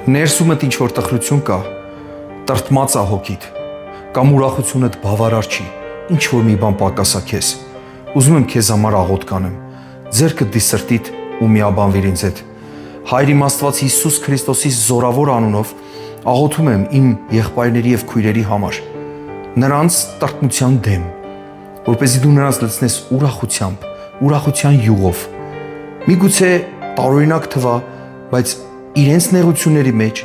Ներսումդ ինչ որ տխրություն կա, տրտմած է հոգիդ, կամ ուրախությունդ բավարար չի, ինչ որ մի բան պակասա քեզ։ Ուզում եմ քեզ համար աղոթք անեմ, ձեռքդ դի սրտիդ ու միաբանվիր ինձ հետ։ Հայր իմ Աստված Հիսուս Քրիստոսի զորավոր անունով աղոթում եմ իմ եղբայրների եւ քույրերի համար, նրանց տրտմության դեմ, որպեսզի դու նրանց լցնես ուրախությամբ, ուրախության յուղով։ Միգուցե տարօրինակ թվա, բայց իրենց նեղությունների մեջ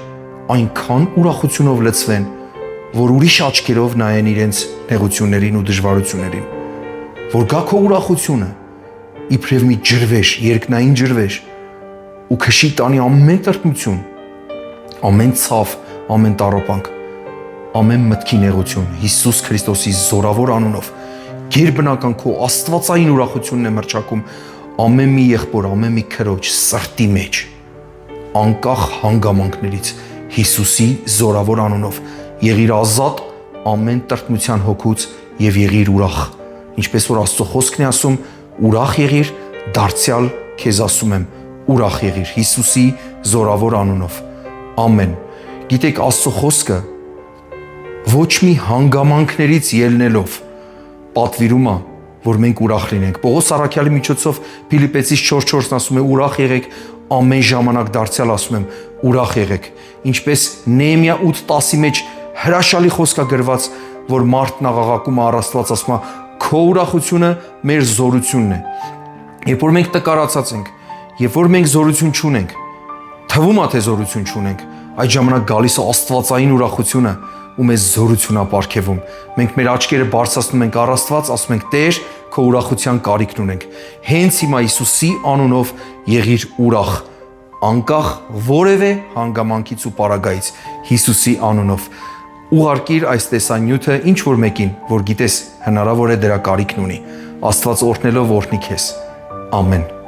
այնքան ուրախությունով լցվեն, որ ուրիշ աչքերով նայեն իրենց նեղություններին ու դժվարություններին, որ գա քո ուրախությունը իբրև մի ջրվեժ, երկնային ջրվեժ ու քշի տանի ամեն տրտմություն, ամեն ցավ, ամեն տառապանք, ամեն մտքի նեղություն Հիսուս Քրիստոսի զորավոր անունով գերբնական քո աստվածային ուրախությունն է մրճակում ամեն մի եղբոր, ամեն մի քրոջ սրտի մեջ, անկախ հանգամանքներից Հիսուսի զորավոր անունով եղիր ազատ ամեն տրտմության հոգուց եւ եղիր ուրախ, ինչպես որ Աստծո խոսքն է ասում, ուրախ եղիր, դարձյալ քեզ ասում եմ, ուրախ եղիր Հիսուսի զորավոր անունով։ Ամեն։ Գիտեք, Աստծո խոսքը ոչ մի հանգամանքներից ելնելով պատվիրում է, որ մենք ուրախ լինենք։ Պողոս առաքյալի միջոցով Փիլիպպեցիս 4:4-ն ասում է ուրախ եղեք ամեն ժամանակ, դարձյալ ասում եմ ուրախ եղեք։ Ինչպես Նեհեմիա 8:10-ի մեջ հրաշալի խոսք է գրված, որ մարդն աղաղակում է առ Աստված, ասում է քո ուրախությունը մեր զորությունն է։ Երբ որ մենք տկարացած ենք, երբ որ մենք զորություն չունենք, թվում է թե զորություն չունենք, այդ ժամանակ գալիս է աստվածային ուրախությունը ու մեզ զորություն է պարգևում։ Մենք մեր աչքերը բարձրացնում ենք առ Աստված, ասում ենք Տեր, քո ուրախության կարիքն ունենք։ Հենց հիմա Հիսուսի անունով եղիր ուրախ, անկախ որևէ հանգամանքից ու պարագայից, Հիսուսի անունով։ Ուղարկիր այս տեսանյութը ինչ որ մեկին, որ գիտես հնարավոր է դրա կարիքն ունի։ Աստված օրհնելով օրհնի քեզ։ Ամեն։